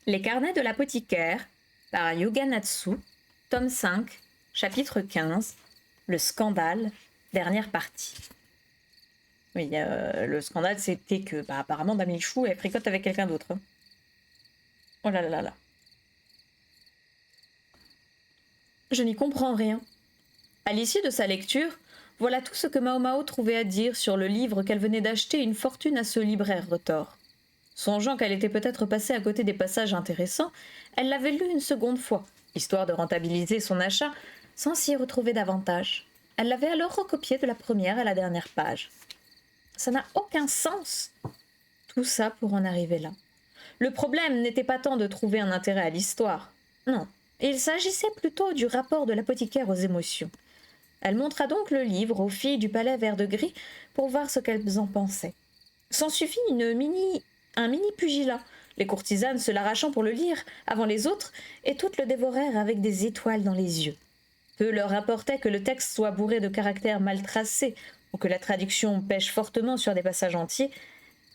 Les carnets de l'apothicaire, par Yuga Natsu, tome 5, chapitre 15, le scandale, dernière partie. Oui, le scandale, c'était que, apparemment, Dame Lichou, elle fricote avec quelqu'un d'autre. Hein. Oh là là là là. Je n'y comprends rien. À l'issue de sa lecture, voilà tout ce que Mao Mao trouvait à dire sur le livre qu'elle venait d'acheter une fortune à ce libraire retors. Songeant qu'elle était peut-être passée à côté des passages intéressants, elle l'avait lu une seconde fois, histoire de rentabiliser son achat, sans s'y retrouver davantage. Elle l'avait alors recopié de la première à la dernière page. Ça n'a aucun sens. Tout ça pour en arriver là. Le problème n'était pas tant de trouver un intérêt à l'histoire. Non, il s'agissait plutôt du rapport de l'apothicaire aux émotions. Elle montra donc le livre aux filles du palais vert de gris pour voir ce qu'elles en pensaient. S'en suffit un mini pugilat, les courtisanes se l'arrachant pour le lire avant les autres, et toutes le dévorèrent avec des étoiles dans les yeux. Peu leur importait que le texte soit bourré de caractères mal tracés ou que la traduction pêche fortement sur des passages entiers,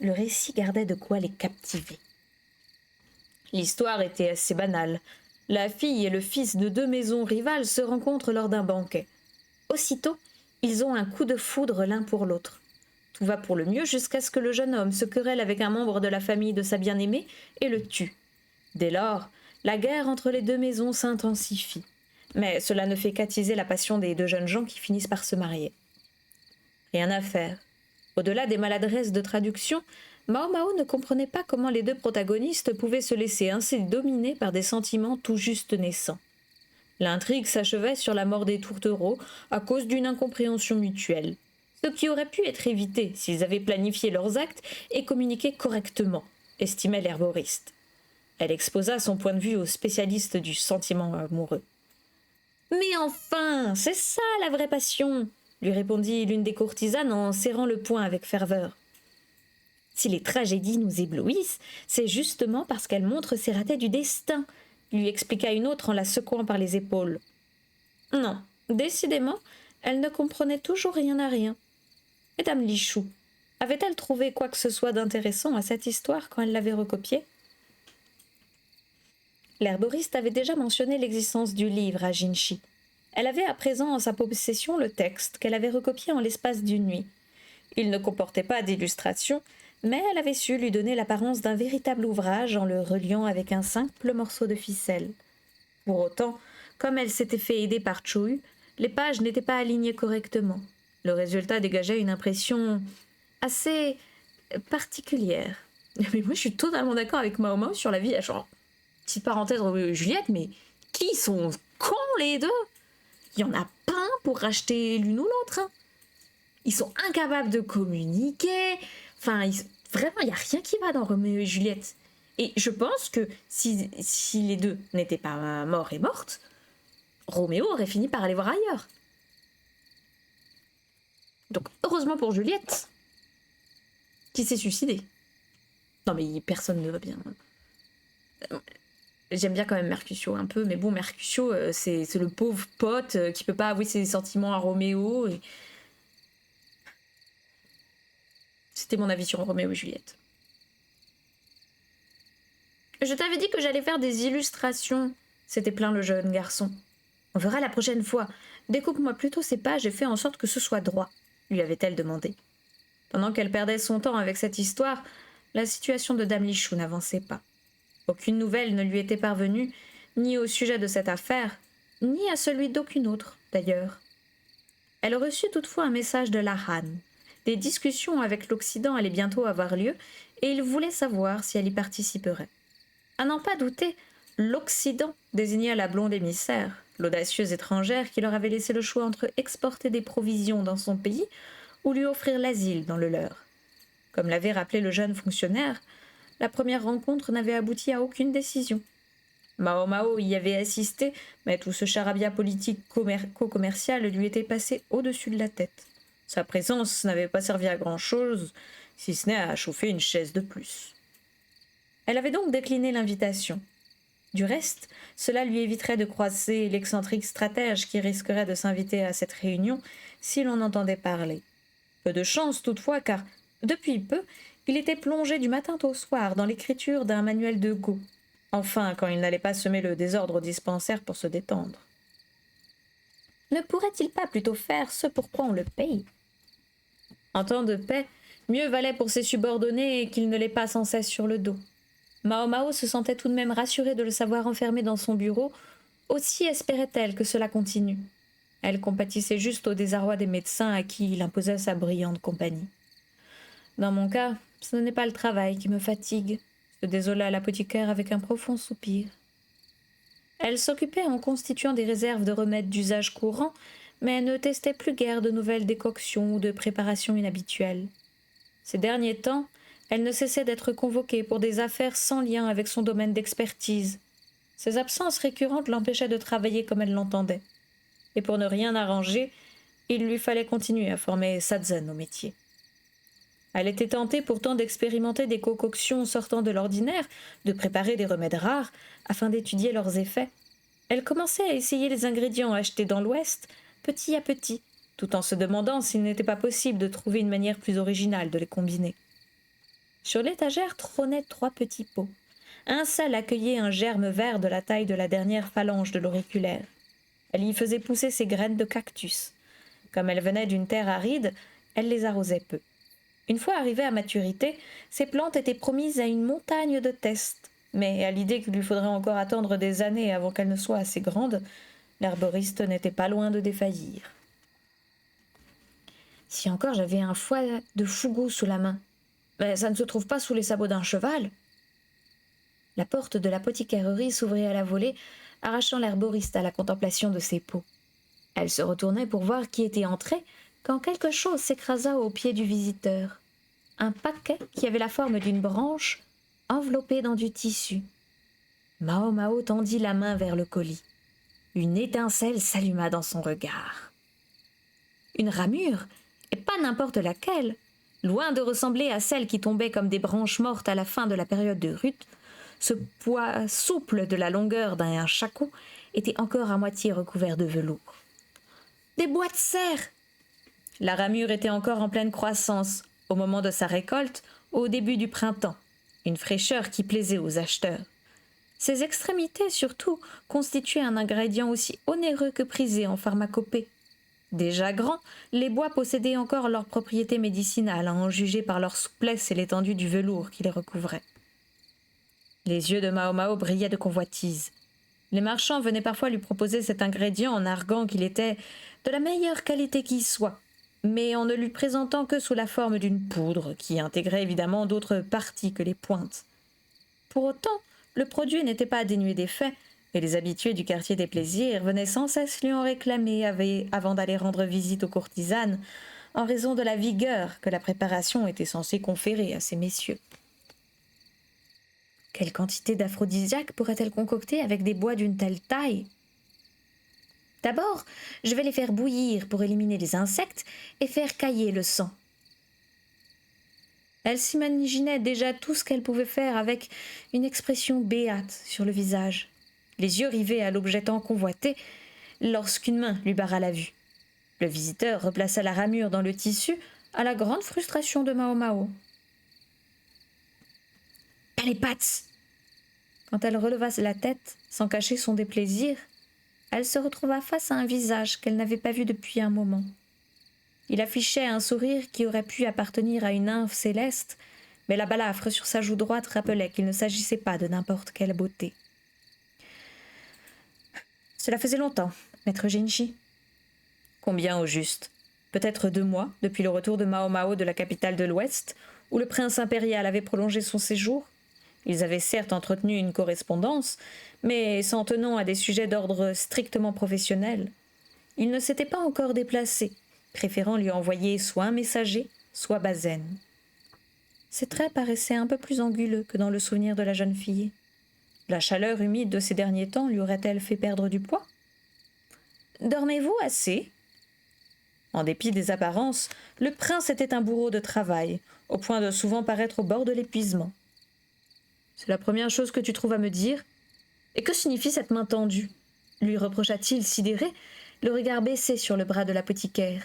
le récit gardait de quoi les captiver. L'histoire était assez banale. La fille et le fils de deux maisons rivales se rencontrent lors d'un banquet. Aussitôt, ils ont un coup de foudre l'un pour l'autre. Tout va pour le mieux jusqu'à ce que le jeune homme se querelle avec un membre de la famille de sa bien-aimée et le tue. Dès lors, la guerre entre les deux maisons s'intensifie. Mais cela ne fait qu'attiser la passion des deux jeunes gens qui finissent par se marier. Rien à faire. Au-delà des maladresses de traduction, Mao Mao ne comprenait pas comment les deux protagonistes pouvaient se laisser ainsi dominer par des sentiments tout juste naissants. L'intrigue s'achevait sur la mort des tourtereaux à cause d'une incompréhension mutuelle, ce qui aurait pu être évité s'ils avaient planifié leurs actes et communiqué correctement, estimait l'herboriste. Elle exposa son point de vue aux spécialistes du sentiment amoureux. « Mais enfin, c'est ça la vraie passion !» lui répondit l'une des courtisanes en serrant le poing avec ferveur. « Si les tragédies nous éblouissent, c'est justement parce qu'elles montrent ces ratés du destin !» lui expliqua une autre en la secouant par les épaules. Non, décidément, elle ne comprenait toujours rien à rien. Madame Lichou, avait-elle trouvé quoi que ce soit d'intéressant à cette histoire quand elle l'avait recopiée? L'herboriste avait déjà mentionné l'existence du livre à Jinchi. Elle avait à présent en sa possession le texte qu'elle avait recopié en l'espace d'une nuit. Il ne comportait pas d'illustration, mais elle avait su lui donner l'apparence d'un véritable ouvrage en le reliant avec un simple morceau de ficelle. Pour autant, comme elle s'était fait aider par Chou, les pages n'étaient pas alignées correctement. Le résultat dégageait une impression assez particulière. Mais moi, je suis totalement d'accord avec Mao Mao sur la vie. Genre, petite parenthèse, Juliette, mais qui sont cons les deux? Il y en a pas un pour racheter l'une ou l'autre. Hein. Ils sont incapables de communiquer. Enfin, vraiment, il n'y a rien qui va dans Roméo et Juliette. Et je pense que si les deux n'étaient pas morts et mortes, Roméo aurait fini par aller voir ailleurs. Donc, heureusement pour Juliette, qui s'est suicidée. Non, mais personne ne va bien. J'aime bien quand même Mercutio un peu, mais bon, Mercutio, c'est le pauvre pote qui peut pas avouer ses sentiments à Roméo. Et... C'était mon avis sur Roméo et Juliette. Je t'avais dit que j'allais faire des illustrations, s'était plaint le jeune garçon. On verra la prochaine fois. Découpe-moi plutôt ces pages et fais en sorte que ce soit droit, lui avait-elle demandé. Pendant qu'elle perdait son temps avec cette histoire, la situation de Dame Lichou n'avançait pas. Aucune nouvelle ne lui était parvenue, ni au sujet de cette affaire, ni à celui d'aucune autre, d'ailleurs. Elle reçut toutefois un message de la Han. Des discussions avec l'Occident allaient bientôt avoir lieu, et il voulait savoir si elle y participerait. À n'en pas douter, l'Occident désigna la blonde émissaire, l'audacieuse étrangère qui leur avait laissé le choix entre exporter des provisions dans son pays ou lui offrir l'asile dans le leur. Comme l'avait rappelé le jeune fonctionnaire, la première rencontre n'avait abouti à aucune décision. Mao Mao y avait assisté, mais tout ce charabia politique co-commercial lui était passé au-dessus de la tête. Sa présence n'avait pas servi à grand-chose, si ce n'est à chauffer une chaise de plus. Elle avait donc décliné l'invitation. Du reste, cela lui éviterait de croiser l'excentrique stratège qui risquerait de s'inviter à cette réunion si l'on entendait parler. Peu de chance toutefois, car, depuis peu, il était plongé du matin au soir dans l'écriture d'un manuel de Go. Enfin, quand il n'allait pas semer le désordre au dispensaire pour se détendre. Ne pourrait-il pas plutôt faire ce pourquoi on le paye? En temps de paix, mieux valait pour ses subordonnés qu'il ne les passe sans cesse sur le dos. Mao Mao se sentait tout de même rassurée de le savoir enfermé dans son bureau, aussi espérait-elle que cela continue. Elle compatissait juste au désarroi des médecins à qui il imposait sa brillante compagnie. Dans mon cas, ce n'est pas le travail qui me fatigue, se désola l'apothicaire avec un profond soupir. Elle s'occupait en constituant des réserves de remèdes d'usage courant, mais ne testait plus guère de nouvelles décoctions ou de préparations inhabituelles. Ces derniers temps, elle ne cessait d'être convoquée pour des affaires sans lien avec son domaine d'expertise. Ses absences récurrentes l'empêchaient de travailler comme elle l'entendait. Et pour ne rien arranger, il lui fallait continuer à former Sazen au métier. Elle était tentée pourtant d'expérimenter des concoctions sortant de l'ordinaire, de préparer des remèdes rares, afin d'étudier leurs effets. Elle commençait à essayer les ingrédients achetés dans l'Ouest, petit à petit, tout en se demandant s'il n'était pas possible de trouver une manière plus originale de les combiner. Sur l'étagère trônaient 3 petits pots. Un seul accueillait un germe vert de la taille de la dernière phalange de l'auriculaire. Elle y faisait pousser ses graines de cactus. Comme elle venait d'une terre aride, elle les arrosait peu. Une fois arrivées à maturité, ces plantes étaient promises à une montagne de tests. Mais à l'idée qu'il lui faudrait encore attendre des années avant qu'elles ne soient assez grandes, l'herboriste n'était pas loin de défaillir. Si encore j'avais un fouet de fougou sous la main, mais ça ne se trouve pas sous les sabots d'un cheval. La porte de l'apothicairerie s'ouvrit à la volée, arrachant l'herboriste à la contemplation de ses pots. Elle se retournait pour voir qui était entré, quand quelque chose s'écrasa au pied du visiteur. Un paquet qui avait la forme d'une branche, enveloppé dans du tissu. Mao Mao tendit la main vers le colis. Une étincelle s'alluma dans son regard. Une ramure, et pas n'importe laquelle. Loin de ressembler à celles qui tombaient comme des branches mortes à la fin de la période de rut, ce poids souple de la longueur d'un shako était encore à moitié recouvert de velours. Des bois de serre! La ramure était encore en pleine croissance, au moment de sa récolte, au début du printemps, une fraîcheur qui plaisait aux acheteurs. Ses extrémités, surtout, constituaient un ingrédient aussi onéreux que prisé en pharmacopée. Déjà grands, les bois possédaient encore leurs propriétés médicinales, à en juger par leur souplesse et l'étendue du velours qui les recouvrait. Les yeux de Mao Mao brillaient de convoitise. Les marchands venaient parfois lui proposer cet ingrédient en arguant qu'il était de la meilleure qualité qui soit, mais en ne lui présentant que sous la forme d'une poudre, qui intégrait évidemment d'autres parties que les pointes. Pour autant, le produit n'était pas dénué d'effet, et les habitués du quartier des plaisirs venaient sans cesse lui en réclamer avant d'aller rendre visite aux courtisanes, en raison de la vigueur que la préparation était censée conférer à ces messieurs. Quelle quantité d'aphrodisiaques pourrait-elle concocter avec des bois d'une telle taille ? D'abord, je vais les faire bouillir pour éliminer les insectes et faire cailler le sang. Elle s'imaginait déjà tout ce qu'elle pouvait faire avec une expression béate sur le visage, les yeux rivés à l'objet tant convoité, lorsqu'une main lui barra la vue. Le visiteur replaça la ramure dans le tissu à la grande frustration de Mao Mao. « Pas les pattes !» Quand elle releva la tête, sans cacher son déplaisir, elle se retrouva face à un visage qu'elle n'avait pas vu depuis un moment. Il affichait un sourire qui aurait pu appartenir à une nymphe céleste, mais la balafre sur sa joue droite rappelait qu'il ne s'agissait pas de n'importe quelle beauté. « Cela faisait longtemps, maître Genji. »« Combien au juste ? Peut-être 2 mois, depuis le retour de Mao Mao de la capitale de l'Ouest, où le prince impérial avait prolongé son séjour. Ils avaient certes entretenu une correspondance, mais s'en tenant à des sujets d'ordre strictement professionnel. Il ne s'était pas encore déplacé, préférant lui envoyer soit un messager, soit Bazaine. Ses traits paraissaient un peu plus anguleux que dans le souvenir de la jeune fille. La chaleur humide de ces derniers temps lui aurait-elle fait perdre du poids ? « Dormez-vous assez ?» En dépit des apparences, le prince était un bourreau de travail, au point de souvent paraître au bord de l'épuisement. « C'est la première chose que tu trouves à me dire ? Et que signifie cette main tendue ?» lui reprocha-t-il sidéré, le regard baissé sur le bras de l'apothicaire.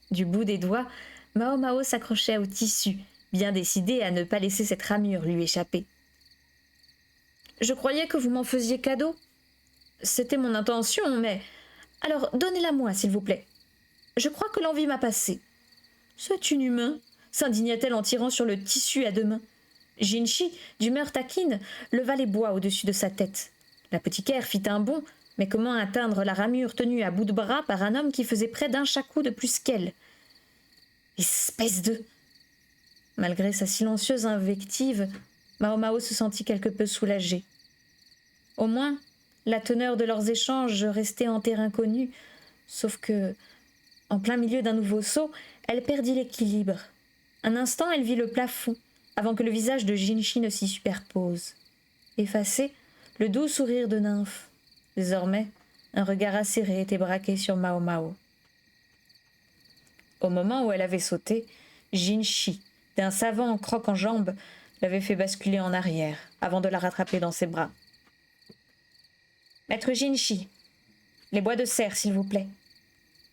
Du bout des doigts, Mao Mao s'accrochait au tissu, bien décidé à ne pas laisser cette ramure lui échapper. Je croyais que vous m'en faisiez cadeau. C'était mon intention, mais... Alors, donnez-la-moi, s'il vous plaît. Je crois que l'envie m'a passé. C'est inhumain, s'indigna-t-elle en tirant sur le tissu à deux mains. Jinchi, d'humeur taquine, leva les bois au-dessus de sa tête. L'apothicaire fit un bond, mais comment atteindre la ramure tenue à bout de bras par un homme qui faisait près d'un shaku de plus qu'elle? Espèce de... Malgré sa silencieuse invective, Mao Mao se sentit quelque peu soulagée. Au moins, la teneur de leurs échanges restait en terrain connu, sauf que, en plein milieu d'un nouveau saut, elle perdit l'équilibre. Un instant, elle vit le plafond, avant que le visage de Jinchi ne s'y superpose. Effacé, le doux sourire de nymphe. Désormais, un regard acéré était braqué sur Mao Mao. Au moment où elle avait sauté, Jinchi, d'un savant croc en jambe, l'avait fait basculer en arrière, avant de la rattraper dans ses bras. « Maître Jinchi, les bois de serre, s'il vous plaît. »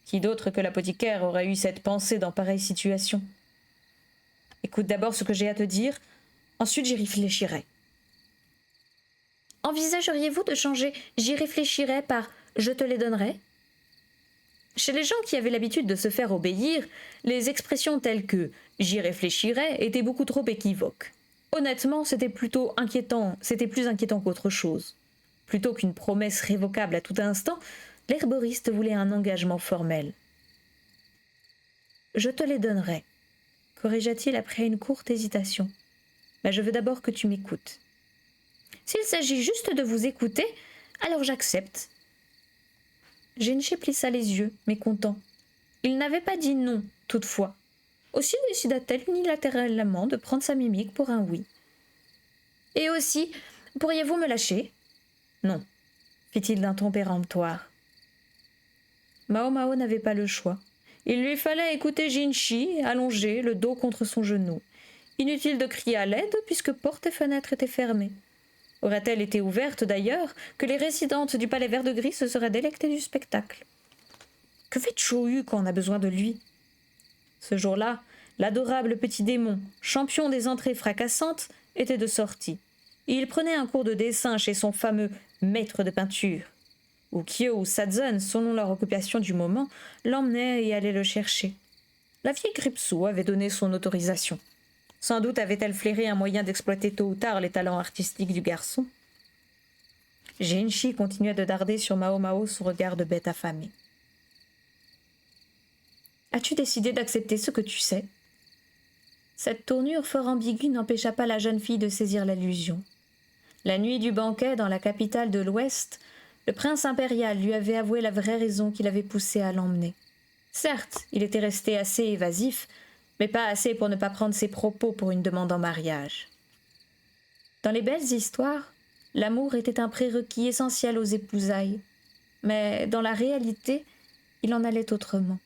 Qui d'autre que l'apothicaire aurait eu cette pensée dans pareille situation? « Écoute d'abord ce que j'ai à te dire, ensuite j'y réfléchirai. » Envisageriez-vous de changer « j'y réfléchirai » par « je te les donnerai » ? Chez les gens qui avaient l'habitude de se faire obéir, les expressions telles que « j'y réfléchirai » étaient beaucoup trop équivoques. Honnêtement, c'était plus inquiétant qu'autre chose. Plutôt qu'une promesse révocable à tout instant, l'herboriste voulait un engagement formel. « Je te les donnerai », corrigea-t-il après une courte hésitation. « Mais je veux d'abord que tu m'écoutes. » « S'il s'agit juste de vous écouter, alors j'accepte. » Jinchi plissa les yeux, mécontent. Il n'avait pas dit non, toutefois. Aussi décida-t-elle unilatéralement de prendre sa mimique pour un oui. « Et aussi, pourriez-vous me lâcher ?»« Non, » fit-il d'un ton péremptoire. Mao Mao n'avait pas le choix. Il lui fallait écouter Jinchi, allongé, le dos contre son genou. Inutile de crier à l'aide, puisque porte et fenêtre étaient fermées. Aurait-elle été ouverte, d'ailleurs, que les résidentes du palais vert de gris se seraient délectées du spectacle. Que fait Chou-Yu quand on a besoin de lui? Ce jour-là, l'adorable petit démon, champion des entrées fracassantes, était de sortie. Il prenait un cours de dessin chez son fameux maître de peinture. Ukyo ou Sadzun, selon leur occupation du moment, l'emmenaient et allaient le chercher. La vieille Gripsou avait donné son autorisation. Sans doute avait-elle flairé un moyen d'exploiter tôt ou tard les talents artistiques du garçon. Jinchi continuait de darder sur Mao Mao son regard de bête affamée. « As-tu décidé d'accepter ce que tu sais ?» Cette tournure fort ambiguë n'empêcha pas la jeune fille de saisir l'allusion. La nuit du banquet dans la capitale de l'Ouest, le prince impérial lui avait avoué la vraie raison qui l'avait poussé à l'emmener. Certes, il était resté assez évasif, mais pas assez pour ne pas prendre ses propos pour une demande en mariage. Dans les belles histoires, l'amour était un prérequis essentiel aux épousailles, mais dans la réalité, il en allait autrement.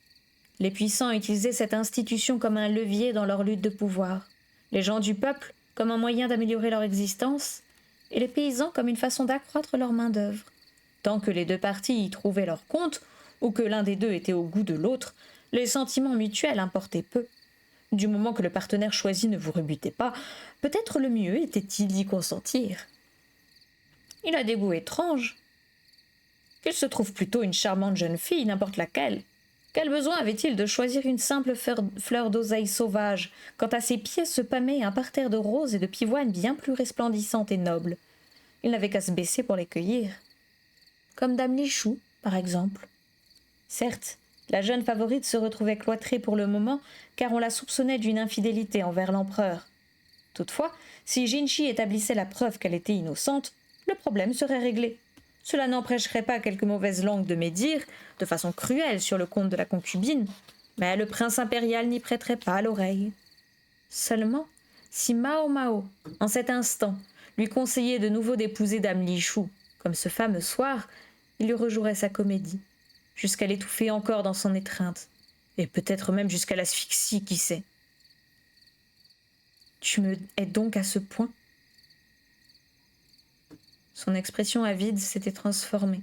Les puissants utilisaient cette institution comme un levier dans leur lutte de pouvoir, les gens du peuple comme un moyen d'améliorer leur existence, et les paysans comme une façon d'accroître leur main-d'œuvre. Tant que les deux parties y trouvaient leur compte, ou que l'un des deux était au goût de l'autre, les sentiments mutuels importaient peu. Du moment que le partenaire choisi ne vous rebutait pas, peut-être le mieux était-il d'y consentir. Il a des goûts étranges. Qu'il se trouve plutôt une charmante jeune fille, n'importe laquelle. Quel besoin avait-il de choisir une simple fleur d'oseille sauvage, quand à ses pieds se pâmait un parterre de roses et de pivoines bien plus resplendissantes et nobles? Il n'avait qu'à se baisser pour les cueillir. Comme Dame Lichou, par exemple. Certes, la jeune favorite se retrouvait cloîtrée pour le moment, car on la soupçonnait d'une infidélité envers l'empereur. Toutefois, si Jinchi établissait la preuve qu'elle était innocente, le problème serait réglé. Cela n'empêcherait pas quelques mauvaises langues de médire, de façon cruelle sur le compte de la concubine, mais le prince impérial n'y prêterait pas l'oreille. Seulement, si Mao Mao, en cet instant, lui conseillait de nouveau d'épouser Dame Lichou, comme ce fameux soir, il lui rejouerait sa comédie, jusqu'à l'étouffer encore dans son étreinte, et peut-être même jusqu'à l'asphyxie, qui sait. « Tu me hais donc à ce point ?» Son expression avide s'était transformée.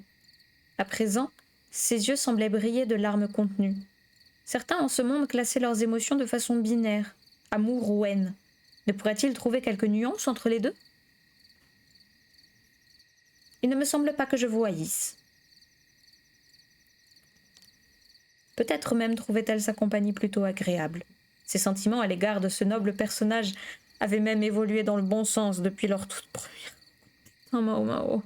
À présent, ses yeux semblaient briller de larmes contenues. Certains en ce monde classaient leurs émotions de façon binaire, amour ou haine. Ne pourrait-il trouver quelque nuance entre les deux? Il ne me semble pas que je vous haïsse. » Peut-être même trouvait-elle sa compagnie plutôt agréable. Ses sentiments à l'égard de ce noble personnage avaient même évolué dans le bon sens depuis leur toute première. Oh, Mao Mao.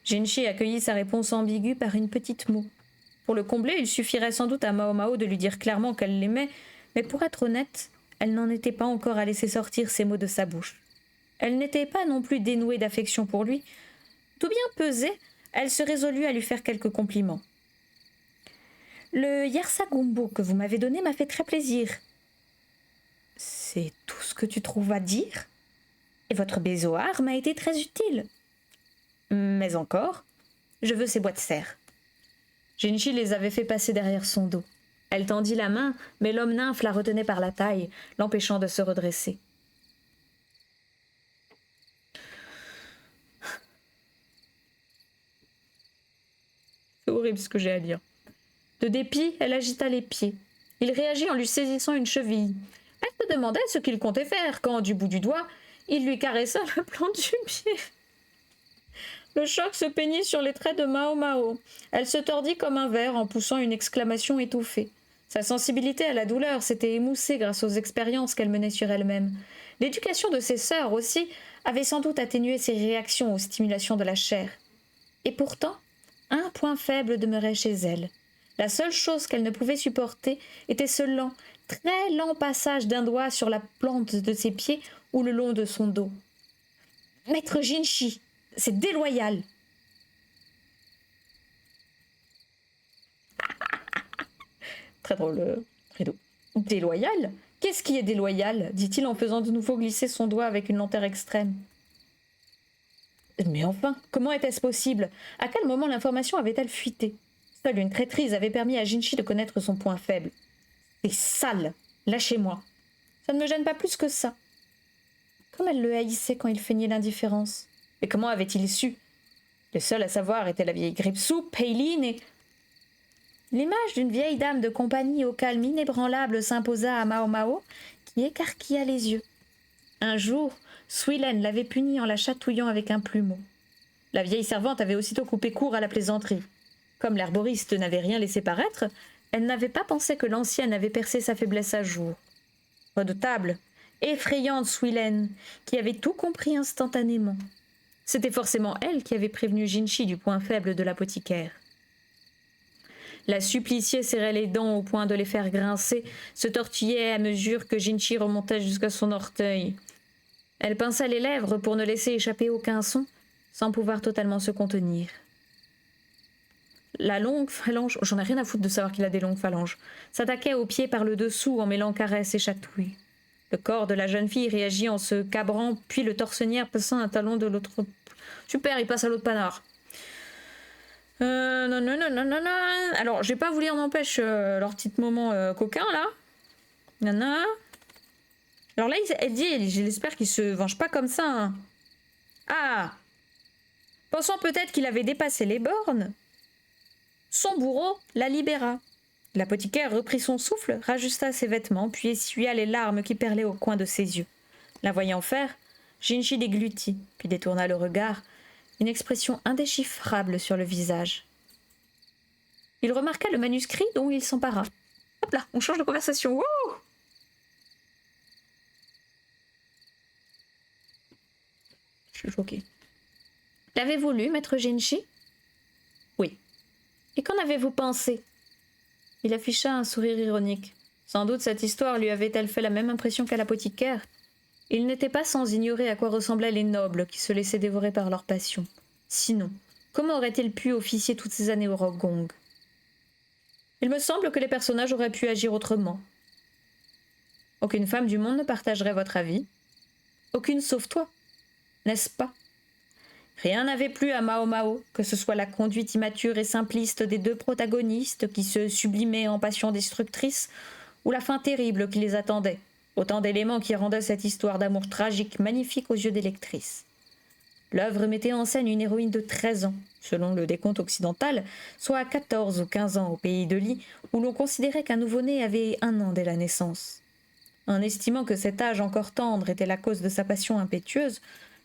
Jinchi accueillit sa réponse ambiguë par une petite moue. Pour le combler, il suffirait sans doute à Mao Mao de lui dire clairement qu'elle l'aimait, mais pour être honnête, elle n'en était pas encore à laisser sortir ces mots de sa bouche. Elle n'était pas non plus dénouée d'affection pour lui. Tout bien pesée, elle se résolut à lui faire quelques compliments. « Le yersa gumbo que vous m'avez donné m'a fait très plaisir. »« C'est tout ce que tu trouves à dire ? Et votre bézoard m'a été très utile. »« Mais encore, je veux ces boîtes serres. » Jinchi les avait fait passer derrière son dos. Elle tendit la main, mais l'homme nymphe la retenait par la taille, l'empêchant de se redresser. C'est horrible ce que j'ai à dire. De dépit, elle agita les pieds. Il réagit en lui saisissant une cheville. Elle se demandait ce qu'il comptait faire quand, du bout du doigt, il lui caressa le plan du pied. Le choc se peignit sur les traits de Mao Mao. Elle se tordit comme un ver en poussant une exclamation étouffée. Sa sensibilité à la douleur s'était émoussée grâce aux expériences qu'elle menait sur elle-même. L'éducation de ses sœurs aussi avait sans doute atténué ses réactions aux stimulations de la chair. Et pourtant, un point faible demeurait chez elle. La seule chose qu'elle ne pouvait supporter était ce lent, très lent passage d'un doigt sur la plante de ses pieds ou le long de son dos. « Maître Jinchi, c'est déloyal !» Très drôle, rideau. « Déloyal ? Qu'est-ce qui est déloyal ?» dit-il en faisant de nouveau glisser son doigt avec une lenteur extrême. Mais enfin, comment était-ce possible ? À quel moment l'information avait-elle fuité ? Seule une traîtrise avait permis à Jinchi de connaître son point faible. « C'est sale ! Lâchez-moi !» Ça ne me gêne pas plus que ça. Comme elle le haïssait quand il feignait l'indifférence. Mais comment avait-il su ? Les seuls à savoir étaient la vieille Gripsou, Peiline et... L'image d'une vieille dame de compagnie au calme inébranlable s'imposa à Mao Mao, qui écarquilla les yeux. Un jour, Suilen l'avait punie en la chatouillant avec un plumeau. La vieille servante avait aussitôt coupé court à la plaisanterie. Comme l'herboriste n'avait rien laissé paraître, elle n'avait pas pensé que l'ancienne avait percé sa faiblesse à jour. Redoutable, effrayante Suilen, qui avait tout compris instantanément. C'était forcément elle qui avait prévenu Jinchi du point faible de l'apothicaire. La suppliciée serrait les dents au point de les faire grincer, se tortillait à mesure que Jinchi remontait jusqu'à son orteil. Elle pinça les lèvres pour ne laisser échapper aucun son, sans pouvoir totalement se contenir. La longue phalange, j'en ai rien à foutre de savoir qu'il a des longues phalanges, s'attaquait aux pieds par le dessous en mêlant caresses et chatouilles. Le corps de la jeune fille réagit en se cabrant, puis le tortionnaire passant un talon de l'autre... Super, il passe à l'autre panard. Non. Alors, je vais pas vous lire, n'empêche, leur petit moment coquin, là. Nana. Alors là, elle dit, j'espère qu'il se venge pas comme ça. Hein. Ah, pensant peut-être qu'il avait dépassé les bornes, son bourreau la libéra. L'apothicaire reprit son souffle, rajusta ses vêtements, puis essuya les larmes qui perlaient au coin de ses yeux. La voyant faire, Jinchi déglutit, puis détourna le regard, une expression indéchiffrable sur le visage. Il remarqua le manuscrit dont il s'empara. Hop là, on change de conversation. Wouh! Je suis choquée. L'avez-vous lu, maître Jinchi? Oui. Et qu'en avez-vous pensé? Il afficha un sourire ironique. Sans doute cette histoire lui avait-elle fait la même impression qu'à l'apothicaire. Il n'était pas sans ignorer à quoi ressemblaient les nobles qui se laissaient dévorer par leur passion. Sinon, comment aurait-il pu officier toutes ces années au Rock-Gong? Il me semble que les personnages auraient pu agir autrement. Aucune femme du monde ne partagerait votre avis. Aucune sauf toi, n'est-ce pas? Rien n'avait plu à Mao Mao, que ce soit la conduite immature et simpliste des deux protagonistes qui se sublimaient en passion destructrice, ou la fin terrible qui les attendait, autant d'éléments qui rendaient cette histoire d'amour tragique magnifique aux yeux des lectrices. L'œuvre mettait en scène une héroïne de 13 ans, selon le décompte occidental, soit à 14 ou 15 ans au pays de Li, où l'on considérait qu'un nouveau-né avait 1 an dès la naissance. En estimant que cet âge encore tendre était la cause de sa passion impétueuse,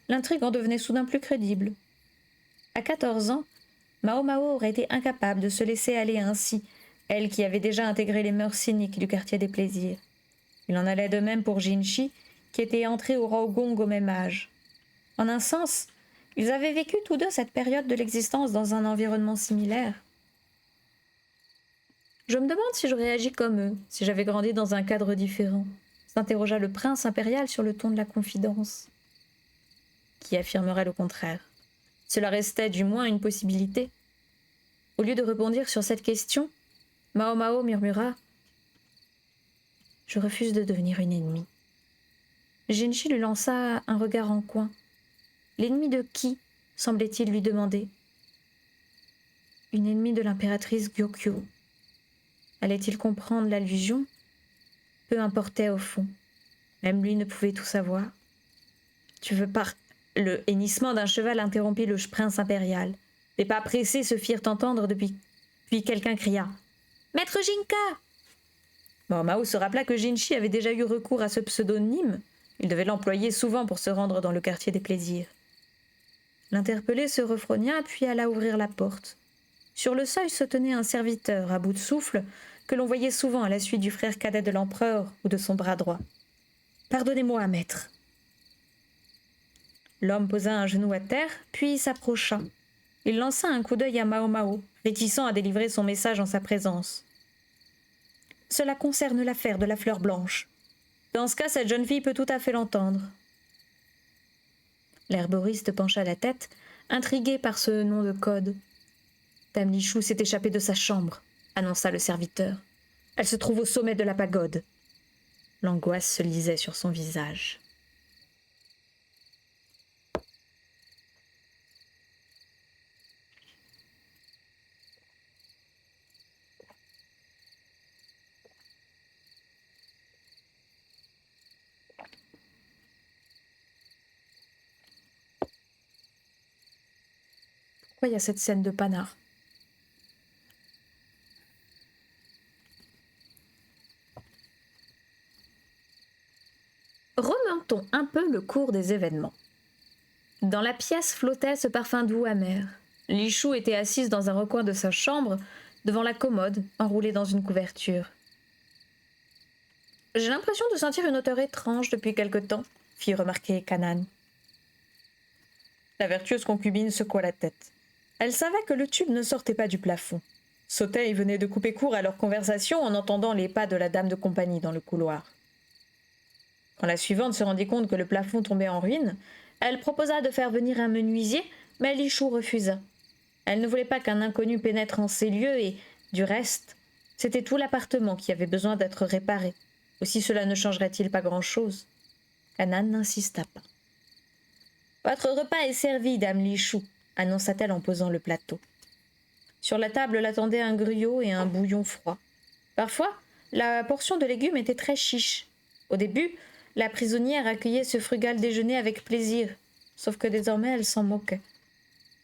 l'intrigue en devenait soudain plus crédible. À 14 ans, Mao Mao aurait été incapable de se laisser aller ainsi, elle qui avait déjà intégré les mœurs cyniques du quartier des plaisirs. Il en allait de même pour Jinchi, qui était entré au Raogong au même âge. En un sens, ils avaient vécu tous deux cette période de l'existence dans un environnement similaire. Je me demande si j'aurais agi comme eux, si j'avais grandi dans un cadre différent, s'interrogea le prince impérial sur le ton de la confidence. Qui affirmerait le contraire? Cela restait du moins une possibilité. Au lieu de rebondir sur cette question, Mao Mao murmura « Je refuse de devenir une ennemie. » Jinchi lui lança un regard en coin. L'ennemi de qui, semblait-il lui demander? Une ennemie de l'impératrice Gyokyo. Allait-il comprendre l'allusion? Peu importait au fond. Même lui ne pouvait tout savoir. Tu veux par... Le hennissement d'un cheval interrompit le prince impérial. Des pas pressés se firent entendre puis quelqu'un cria « Maître Jinka !» Mao Mao se rappela que Jinchi avait déjà eu recours à ce pseudonyme. Il devait l'employer souvent pour se rendre dans le quartier des plaisirs. L'interpellé se refrogna puis alla ouvrir la porte. Sur le seuil se tenait un serviteur à bout de souffle que l'on voyait souvent à la suite du frère cadet de l'empereur ou de son bras droit. « Pardonnez-moi, maître. » L'homme posa un genou à terre, puis s'approcha. Il lança un coup d'œil à Mao Mao, réticent à délivrer son message en sa présence. « Cela concerne l'affaire de la fleur blanche. Dans ce cas, cette jeune fille peut tout à fait l'entendre. » L'herboriste pencha la tête, intrigué par ce nom de code. « Dame Lichou s'est échappée de sa chambre, » annonça le serviteur. « Elle se trouve au sommet de la pagode. » L'angoisse se lisait sur son visage. Pourquoi il y a cette scène de panard? Remontons un peu le cours des événements. Dans la pièce flottait ce parfum doux amer. Lichou était assise dans un recoin de sa chambre, devant la commode, enroulée dans une couverture. « J'ai l'impression de sentir une odeur étrange depuis quelque temps, » fit remarquer Kanan. La vertueuse concubine secoua la tête. Elle savait que le tube ne sortait pas du plafond. Sautet venait de couper court à leur conversation en entendant les pas de la dame de compagnie dans le couloir. Quand la suivante se rendit compte que le plafond tombait en ruine, elle proposa de faire venir un menuisier, mais Lichou refusa. Elle ne voulait pas qu'un inconnu pénètre en ces lieux et, du reste, c'était tout l'appartement qui avait besoin d'être réparé. Aussi cela ne changerait-il pas grand-chose. Kanan n'insista pas. « Votre repas est servi, dame Lichou, » annonça-t-elle en posant le plateau. Sur la table l'attendaient un gruau et un bouillon froid. Parfois, la portion de légumes était très chiche. Au début, la prisonnière accueillait ce frugal déjeuner avec plaisir, sauf que désormais elle s'en moquait.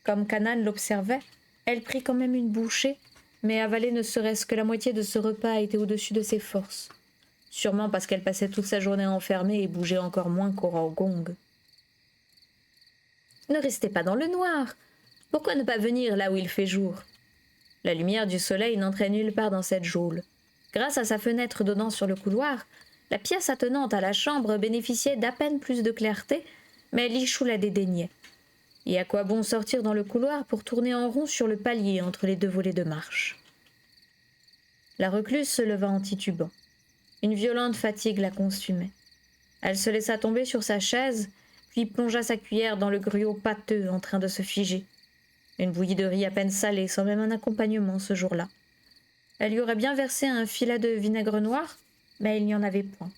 Comme Kanan l'observait, elle prit quand même une bouchée, mais avaler ne serait-ce que la moitié de ce repas était au-dessus de ses forces. Sûrement parce qu'elle passait toute sa journée enfermée et bougeait encore moins qu'au Raogong. « Ne restez pas dans le noir. Pourquoi ne pas venir là où il fait jour? La lumière du soleil n'entrait nulle part dans cette geôle. Grâce à sa fenêtre donnant sur le couloir, la pièce attenante à la chambre bénéficiait d'à peine plus de clarté, mais Lichou la dédaignait. Et à quoi bon sortir dans le couloir pour tourner en rond sur le palier entre les deux volets de marche? La recluse se leva en titubant. Une violente fatigue la consumait. Elle se laissa tomber sur sa chaise, puis plongea sa cuillère dans le gruau pâteux en train de se figer. Une bouillie de riz à peine salée, sans même un accompagnement ce jour-là. Elle y aurait bien versé un filet de vinaigre noir, mais il n'y en avait point.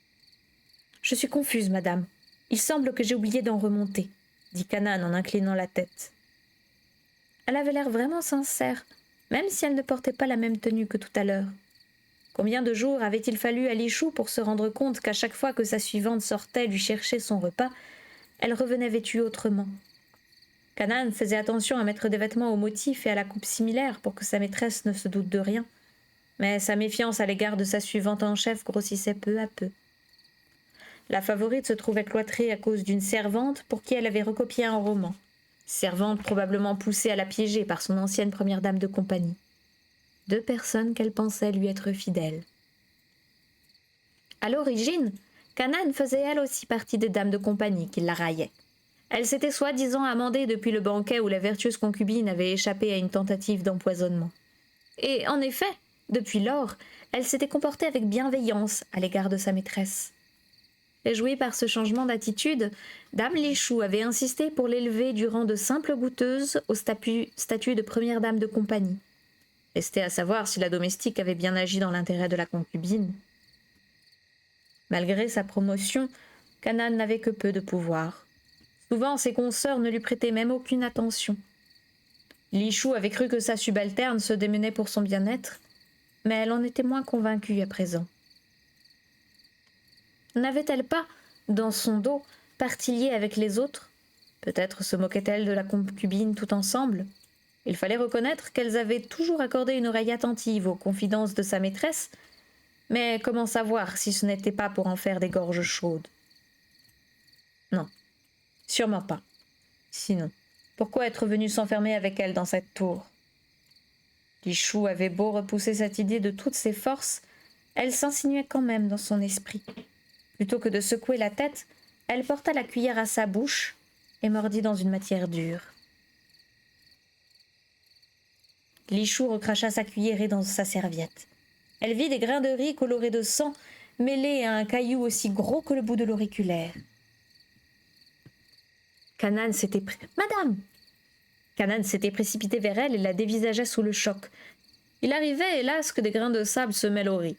« Je suis confuse, madame. Il semble que j'ai oublié d'en remonter, » dit Kanan en inclinant la tête. Elle avait l'air vraiment sincère, même si elle ne portait pas la même tenue que tout à l'heure. Combien de jours avait-il fallu à Lichou pour se rendre compte qu'à chaque fois que sa suivante sortait lui chercher son repas, elle revenait vêtue autrement? Kanan faisait attention à mettre des vêtements au motif et à la coupe similaire pour que sa maîtresse ne se doute de rien. Mais sa méfiance à l'égard de sa suivante en chef grossissait peu à peu. La favorite se trouvait cloîtrée à cause d'une servante pour qui elle avait recopié un roman. Servante probablement poussée à la piéger par son ancienne première dame de compagnie. 2 personnes qu'elle pensait lui être fidèles. À l'origine, Canaan faisait elle aussi partie des dames de compagnie qui la raillaient. Elle s'était soi-disant amendée depuis le banquet où la vertueuse concubine avait échappé à une tentative d'empoisonnement. Et en effet, depuis lors, elle s'était comportée avec bienveillance à l'égard de sa maîtresse. Réjouie par ce changement d'attitude, Dame Lichou avait insisté pour l'élever du rang de simple goûteuse au statut de première dame de compagnie. Restait à savoir si la domestique avait bien agi dans l'intérêt de la concubine. Malgré sa promotion, Canaan n'avait que peu de pouvoir. Souvent, ses consoeurs ne lui prêtaient même aucune attention. Lichou avait cru que sa subalterne se démenait pour son bien-être, mais elle en était moins convaincue à présent. N'avait-elle pas, dans son dos, parti lié avec les autres? Peut-être se moquait-elle de la concubine tout ensemble. Il fallait reconnaître qu'elles avaient toujours accordé une oreille attentive aux confidences de sa maîtresse, mais comment savoir si ce n'était pas pour en faire des gorges chaudes? Non, sûrement pas. Sinon, pourquoi être venu s'enfermer avec elle dans cette tour? Lichou avait beau repousser cette idée de toutes ses forces, elle s'insinuait quand même dans son esprit. Plutôt que de secouer la tête, elle porta la cuillère à sa bouche et mordit dans une matière dure. Lichou recracha sa cuillerée dans sa serviette. Elle vit des grains de riz colorés de sang mêlés à un caillou aussi gros que le bout de l'auriculaire. Canaan s'était Madame! Canaan s'était précipité vers elle et la dévisageait sous le choc. Il arrivait, hélas, que des grains de sable se mêlent au riz.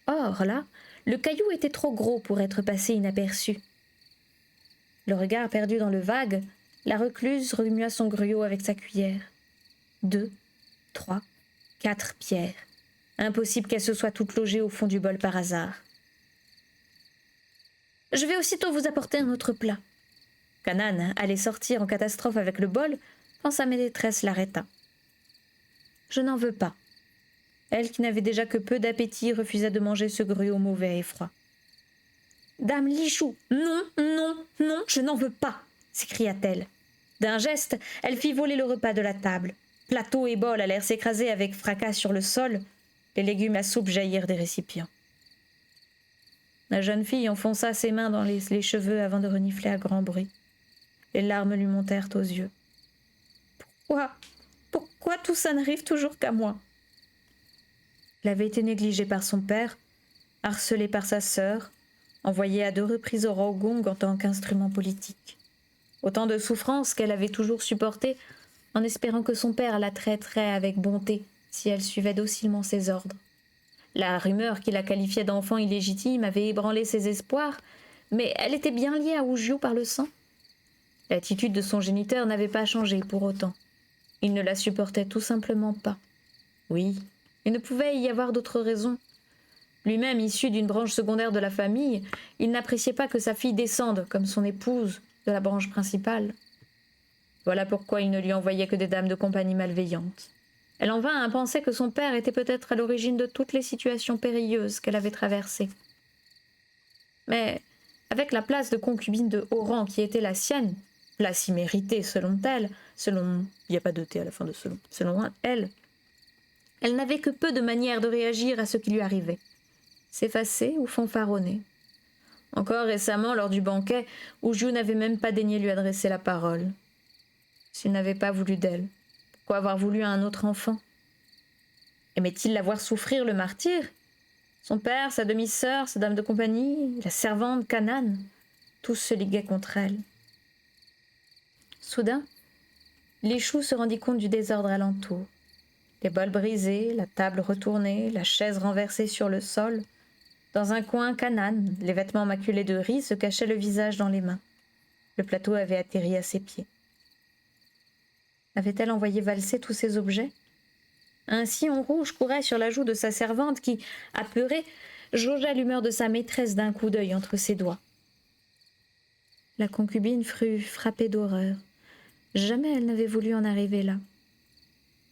Or, là, le caillou était trop gros pour être passé inaperçu. Le regard perdu dans le vague, la recluse remua son gruau avec sa cuillère. 2, 3, 4 pierres. Impossible qu'elles se soient toutes logées au fond du bol par hasard. « Je vais aussitôt vous apporter un autre plat. » Canaan allait sortir en catastrophe avec le bol quand sa maîtresse l'arrêta. « Je n'en veux pas. » Elle, qui n'avait déjà que peu d'appétit, refusa de manger ce gruau mauvais et froid. « Dame Lichou, non, non, non, je n'en veux pas !» s'écria-t-elle. D'un geste, elle fit voler le repas de la table. Plateau et bol allèrent s'écraser avec fracas sur le sol. Les légumes à soupe jaillirent des récipients. La jeune fille enfonça ses mains dans les cheveux avant de renifler à grand bruit. Les larmes lui montèrent aux yeux. Pourquoi tout ça n'arrive toujours qu'à moi? Elle avait été négligée par son père, harcelée par sa sœur, envoyée à 2 reprises au Rogong en tant qu'instrument politique. Autant de souffrances qu'elle avait toujours supportées en espérant que son père la traiterait avec bonté si elle suivait docilement ses ordres. La rumeur qui la qualifiait d'enfant illégitime avait ébranlé ses espoirs, mais elle était bien liée à Oujiou par le sang. L'attitude de son géniteur n'avait pas changé pour autant. Il ne la supportait tout simplement pas. Oui, il ne pouvait y avoir d'autre raison. Lui-même issu d'une branche secondaire de la famille, il n'appréciait pas que sa fille descende, comme son épouse, de la branche principale. Voilà pourquoi il ne lui envoyait que des dames de compagnie malveillantes. Elle en vint à penser que son père était peut-être à l'origine de toutes les situations périlleuses qu'elle avait traversées. Mais, avec la place de concubine de haut rang qui était la sienne, place imméritée selon elle, il n'y a pas de T à la fin de selon elle n'avait que peu de manières de réagir à ce qui lui arrivait. S'effacer ou fanfaronner. Encore récemment, lors du banquet, Oujiou n'avait même pas daigné lui adresser la parole. S'il n'avait pas voulu d'elle, pourquoi avoir voulu un autre enfant? Aimait-il la voir souffrir le martyre? Son père, sa demi-sœur, sa dame de compagnie, la servante Canaan, tous se liguaient contre elle. Soudain, Lichou se rendit compte du désordre alentour. Les bols brisés, la table retournée, la chaise renversée sur le sol. Dans un coin, Canaan, les vêtements maculés de riz, se cachait le visage dans les mains. Le plateau avait atterri à ses pieds. Avait-elle envoyé valser tous ces objets? Un sillon rouge courait sur la joue de sa servante qui, apeurée, jaugea l'humeur de sa maîtresse d'un coup d'œil entre ses doigts. La concubine fut frappée d'horreur. Jamais elle n'avait voulu en arriver là.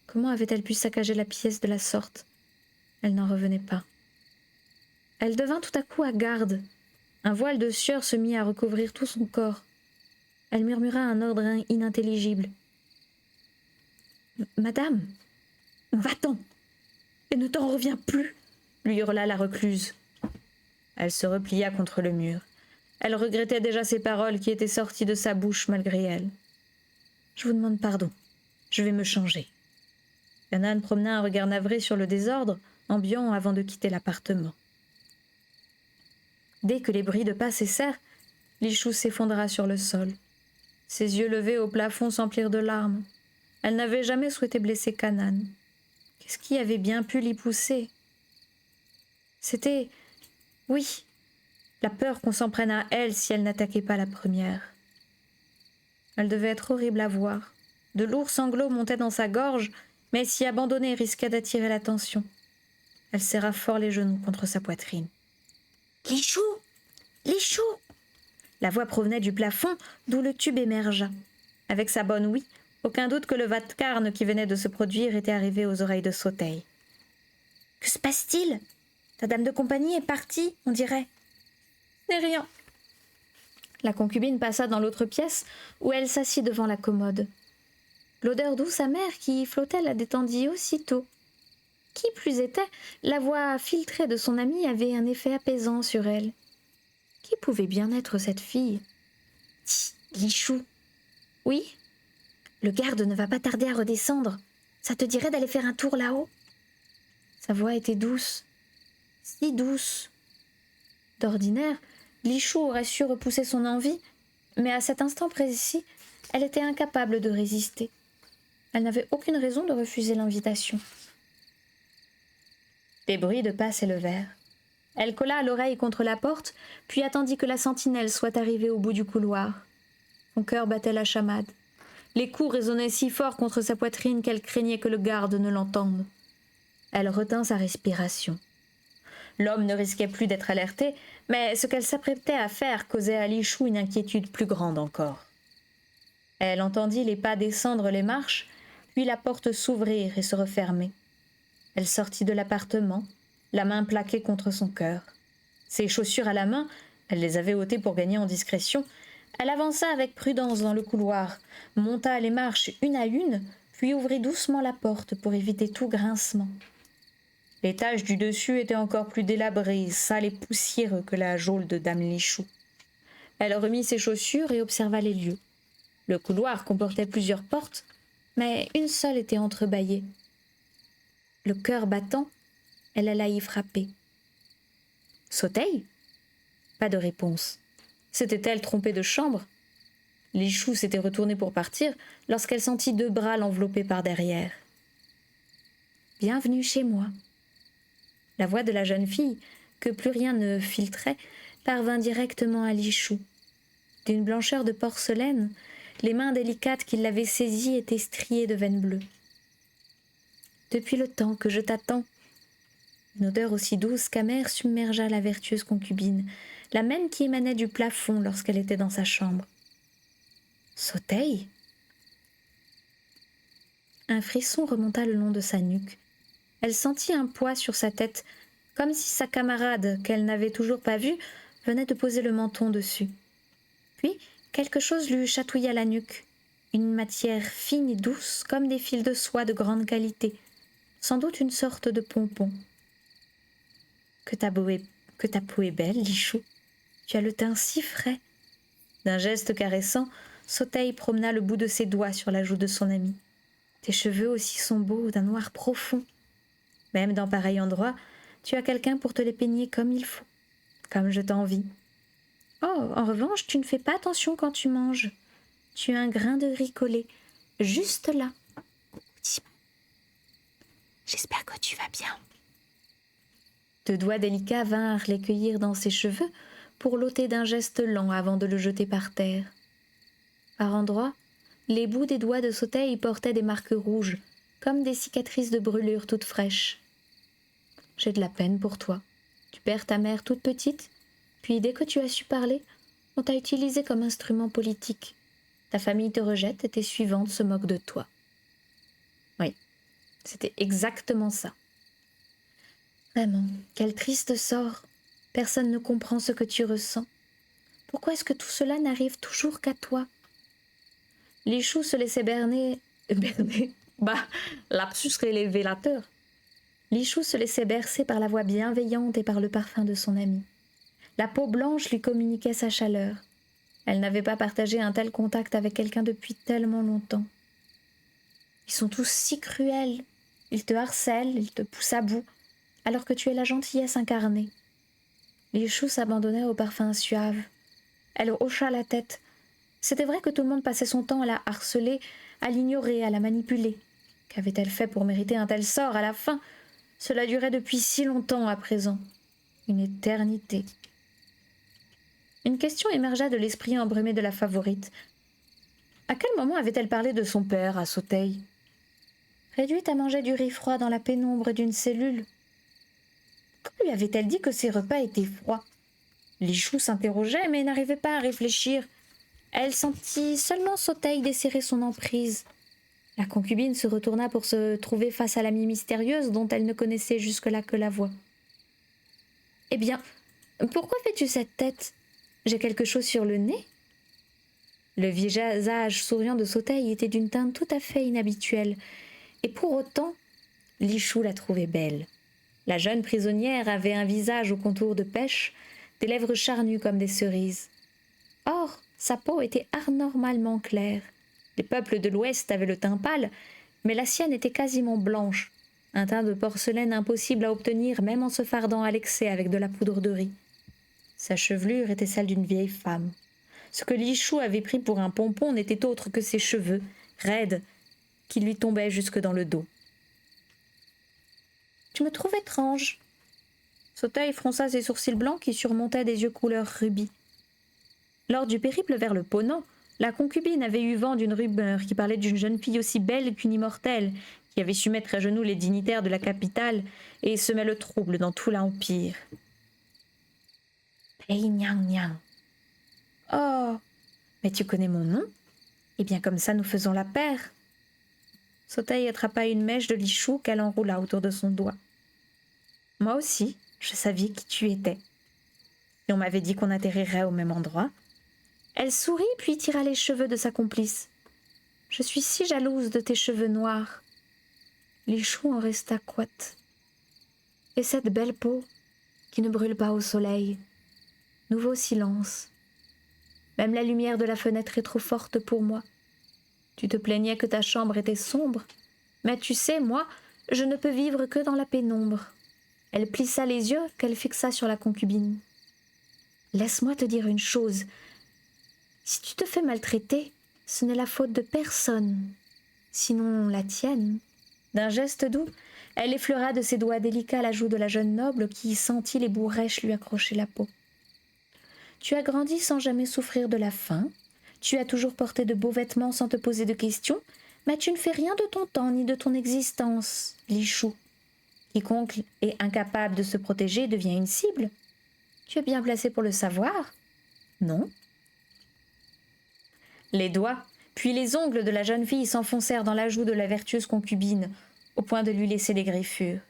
Comment avait-elle pu saccager la pièce de la sorte? Elle n'en revenait pas. Elle devint tout à coup hagarde. Un voile de sueur se mit à recouvrir tout son corps. Elle murmura un ordre inintelligible. « Madame, va-t'en, et ne t'en reviens plus !» lui hurla la recluse. Elle se replia contre le mur. Elle regrettait déjà ces paroles qui étaient sorties de sa bouche malgré elle. « Je vous demande pardon. Je vais me changer. » Yann promena un regard navré sur le désordre ambiant avant de quitter l'appartement. Dès que les bruits de pas cessèrent, Lichou s'effondra sur le sol. Ses yeux levés au plafond s'emplirent de larmes. Elle n'avait jamais souhaité blesser Kanan. Qu'est-ce qui avait bien pu l'y pousser? C'était, oui, la peur qu'on s'en prenne à elle si elle n'attaquait pas la première. Elle devait être horrible à voir. De lourds sanglots montaient dans sa gorge, mais s'y abandonner risquait d'attirer l'attention. Elle serra fort les genoux contre sa poitrine. « Lichou! Lichou !» La voix provenait du plafond, d'où le tube émergea. Avec sa bonne ouïe, aucun doute que le vacarme qui venait de se produire était arrivé aux oreilles de Sauteil. « Que se passe-t-il? Ta dame de compagnie est partie, on dirait. »« Ce n'est rien. » La concubine passa dans l'autre pièce, où elle s'assit devant la commode. L'odeur douce amère qui flottait la détendit aussitôt. Qui plus était, la voix filtrée de son amie avait un effet apaisant sur elle. Qui pouvait bien être cette fille? « Dis, Lichou. »« Oui. Le garde ne va pas tarder à redescendre. Ça te dirait d'aller faire un tour là-haut ?» Sa voix était douce, si douce. D'ordinaire, Lichou aurait su repousser son envie, mais à cet instant précis, elle était incapable de résister. Elle n'avait aucune raison de refuser l'invitation. Des bruits de pas s'élevèrent. Elle colla l'oreille contre la porte, puis attendit que la sentinelle soit arrivée au bout du couloir. Son cœur battait la chamade. Les coups résonnaient si fort contre sa poitrine qu'elle craignait que le garde ne l'entende. Elle retint sa respiration. L'homme ne risquait plus d'être alerté, mais ce qu'elle s'apprêtait à faire causait à Lichou une inquiétude plus grande encore. Elle entendit les pas descendre les marches, puis la porte s'ouvrir et se refermer. Elle sortit de l'appartement, la main plaquée contre son cœur. Ses chaussures à la main, elle les avait ôtées pour gagner en discrétion, elle avança avec prudence dans le couloir, monta les marches une à une, puis ouvrit doucement la porte pour éviter tout grincement. L'étage du dessus était encore plus délabré, sale et poussiéreux que la geôle de dame Lichou. Elle remit ses chaussures et observa les lieux. Le couloir comportait plusieurs portes, mais une seule était entrebâillée. Le cœur battant, elle alla y frapper. « Sauteil ?» Pas de réponse. S'était-elle trompée de chambre? Lichou s'était retournée pour partir lorsqu'elle sentit 2 bras l'envelopper par derrière. « Bienvenue chez moi. » La voix de la jeune fille, que plus rien ne filtrait, parvint directement à Lichou. D'une blancheur de porcelaine, les mains délicates qui l'avaient saisie étaient striées de veines bleues. « Depuis le temps que je t'attends. » Une odeur aussi douce qu'amère submergea la vertueuse concubine, la même qui émanait du plafond lorsqu'elle était dans sa chambre. « Sauteil ?» Un frisson remonta le long de sa nuque. Elle sentit un poids sur sa tête, comme si sa camarade, qu'elle n'avait toujours pas vue, venait de poser le menton dessus. Puis, quelque chose lui chatouilla la nuque, une matière fine et douce, comme des fils de soie de grande qualité, sans doute une sorte de pompon. « Que ta peau est belle, Lichou. Tu as le teint si frais. » D'un geste caressant, Sauteil promena le bout de ses doigts sur la joue de son amie. « Tes cheveux aussi sont beaux, d'un noir profond. Même dans pareil endroit, tu as quelqu'un pour te les peigner comme il faut, comme je t'envie. Oh, en revanche, tu ne fais pas attention quand tu manges. Tu as un grain de riz collé, juste là. J'espère que tu vas bien. » 2 doigts délicats vinrent les cueillir dans ses cheveux pour l'ôter d'un geste lent avant de le jeter par terre. Par endroits, les bouts des doigts de Sauteil portaient des marques rouges, comme des cicatrices de brûlure toutes fraîches. « J'ai de la peine pour toi. Tu perds ta mère toute petite, puis dès que tu as su parler, on t'a utilisé comme instrument politique. Ta famille te rejette et tes suivantes se moquent de toi. » Oui, c'était exactement ça. Vraiment, quel triste sort. Personne ne comprend ce que tu ressens. Pourquoi est-ce que tout cela n'arrive toujours qu'à toi? Lichou se laissait berner... Berner? Bah, lapsus révélateur. Lichou se laissait bercer par la voix bienveillante et par le parfum de son ami. La peau blanche lui communiquait sa chaleur. Elle n'avait pas partagé un tel contact avec quelqu'un depuis tellement longtemps. Ils sont tous si cruels. Ils te harcèlent, ils te poussent à bout, alors que tu es la gentillesse incarnée. Lichou s'abandonna au parfum suave. Elle hocha la tête. C'était vrai que tout le monde passait son temps à la harceler, à l'ignorer, à la manipuler. Qu'avait-elle fait pour mériter un tel sort à la fin? Cela durait depuis si longtemps à présent. Une éternité. Une question émergea de l'esprit embrumé de la favorite. À quel moment avait-elle parlé de son père à Sauteil? Réduite à manger du riz froid dans la pénombre d'une cellule. Quand lui avait-elle dit que ses repas étaient froids? Lichou s'interrogeait, mais n'arrivait pas à réfléchir. Elle sentit seulement Sauteil desserrer son emprise. La concubine se retourna pour se trouver face à l'amie mystérieuse dont elle ne connaissait jusque-là que la voix. « Eh bien, pourquoi fais-tu cette tête? J'ai quelque chose sur le nez ?» Le visage souriant de Sauteil était d'une teinte tout à fait inhabituelle, et pour autant, Lichou la trouvait belle. La jeune prisonnière avait un visage aux contours de pêche, des lèvres charnues comme des cerises. Or, sa peau était anormalement claire. Les peuples de l'Ouest avaient le teint pâle, mais la sienne était quasiment blanche, un teint de porcelaine impossible à obtenir même en se fardant à l'excès avec de la poudre de riz. Sa chevelure était celle d'une vieille femme. Ce que Lichou avait pris pour un pompon n'était autre que ses cheveux, raides, qui lui tombaient jusque dans le dos. « Tu me trouves étrange. » Sauteil fronça ses sourcils blancs qui surmontaient des yeux couleur rubis. Lors du périple vers le Ponant, la concubine avait eu vent d'une rumeur qui parlait d'une jeune fille aussi belle qu'une immortelle, qui avait su mettre à genoux les dignitaires de la capitale et semait le trouble dans tout l'empire. Pei Nyang Nyang. Oh, mais tu connais mon nom? Eh bien, comme ça, nous faisons la paire. Sauteil attrapa une mèche de Lichou qu'elle enroula autour de son doigt. Moi aussi, je savais qui tu étais. Et on m'avait dit qu'on atterrirait au même endroit. Elle sourit puis tira les cheveux de sa complice. Je suis si jalouse de tes cheveux noirs. Lichou en resta coite. Et cette belle peau qui ne brûle pas au soleil. Nouveau silence. Même la lumière de la fenêtre est trop forte pour moi. Tu te plaignais que ta chambre était sombre, mais tu sais, moi, je ne peux vivre que dans la pénombre. Elle plissa les yeux qu'elle fixa sur la concubine. Laisse-moi te dire une chose. Si tu te fais maltraiter, ce n'est la faute de personne, sinon la tienne. D'un geste doux, elle effleura de ses doigts délicats la joue de la jeune noble qui sentit les bourrèches lui accrocher la peau. Tu as grandi sans jamais souffrir de la faim, tu as toujours porté de beaux vêtements sans te poser de questions, mais tu ne fais rien de ton temps ni de ton existence, Lichou. Quiconque est incapable de se protéger devient une cible. Tu es bien placé pour le savoir, non? Les doigts, puis les ongles de la jeune fille s'enfoncèrent dans la joue de la vertueuse concubine, au point de lui laisser des griffures.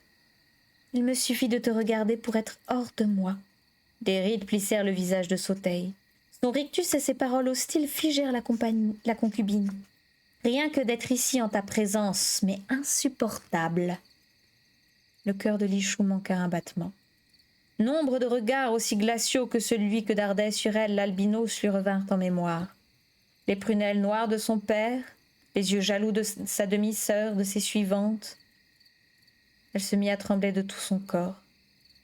Il me suffit de te regarder pour être hors de moi. Des rides plissèrent le visage de Sauteil. Son rictus et ses paroles hostiles figèrent la concubine. Rien que d'être ici en ta présence, mais insupportable. Le cœur de Lichou manqua un battement. Nombre de regards aussi glaciaux que celui que dardait sur elle l'albinos lui revinrent en mémoire. Les prunelles noires de son père, les yeux jaloux de sa demi-sœur, de ses suivantes. Elle se mit à trembler de tout son corps.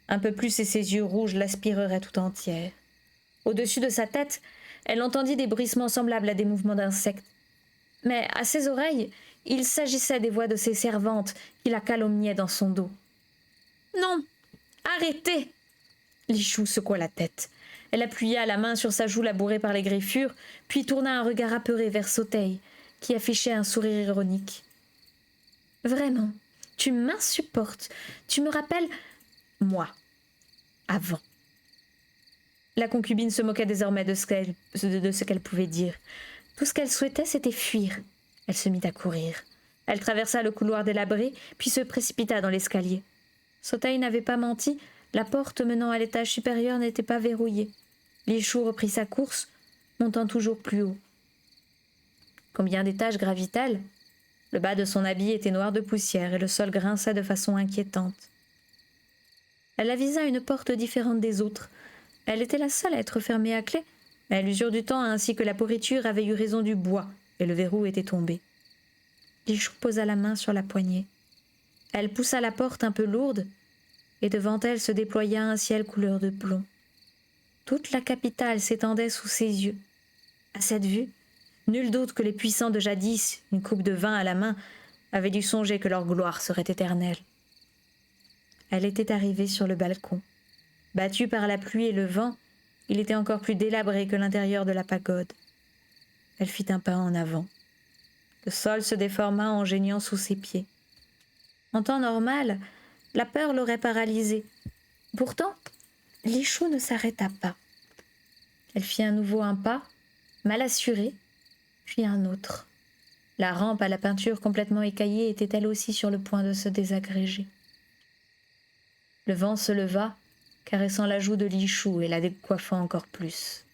Un peu plus et ses yeux rouges l'aspireraient tout entière. Au-dessus de sa tête, elle entendit des bruissements semblables à des mouvements d'insectes. Mais à ses oreilles, il s'agissait des voix de ses servantes qui la calomniaient dans son dos. « Non, arrêtez !» Lichou secoua la tête. Elle appuya la main sur sa joue labourée par les griffures, puis tourna un regard apeuré vers Sauteil, qui affichait un sourire ironique. « Vraiment, tu m'insupportes. Tu me rappelles... moi. Avant. » La concubine se moquait désormais de ce qu'elle pouvait dire. Tout ce qu'elle souhaitait, c'était fuir. Elle se mit à courir. Elle traversa le couloir délabré, puis se précipita dans l'escalier. Sotaï n'avait pas menti, la porte menant à l'étage supérieur n'était pas verrouillée. Lichou reprit sa course, montant toujours plus haut. Combien d'étages gravit-elle ? Le bas de son habit était noir de poussière et le sol grinçait de façon inquiétante. Elle avisa une porte différente des autres. Elle était la seule à être fermée à clé, mais à l'usure du temps ainsi que la pourriture avait eu raison du bois, et le verrou était tombé. Lichou posa la main sur la poignée. Elle poussa la porte un peu lourde, et devant elle se déploya un ciel couleur de plomb. Toute la capitale s'étendait sous ses yeux. À cette vue, nul doute que les puissants de jadis, une coupe de vin à la main, avaient dû songer que leur gloire serait éternelle. Elle était arrivée sur le balcon. Battu par la pluie et le vent, il était encore plus délabré que l'intérieur de la pagode. Elle fit un pas en avant. Le sol se déforma en geignant sous ses pieds. En temps normal, la peur l'aurait paralysée. Pourtant, Lichou ne s'arrêta pas. Elle fit à nouveau un pas, mal assuré, puis un autre. La rampe à la peinture complètement écaillée était elle aussi sur le point de se désagréger. Le vent se leva, caressant la joue de Lichou et la décoiffant encore plus.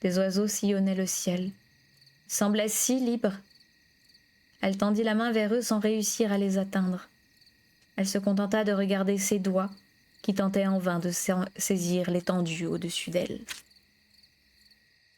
Des oiseaux sillonnaient le ciel. Ils semblaient si libres. Elle tendit la main vers eux sans réussir à les atteindre. Elle se contenta de regarder ses doigts, qui tentaient en vain de saisir l'étendue au-dessus d'elle.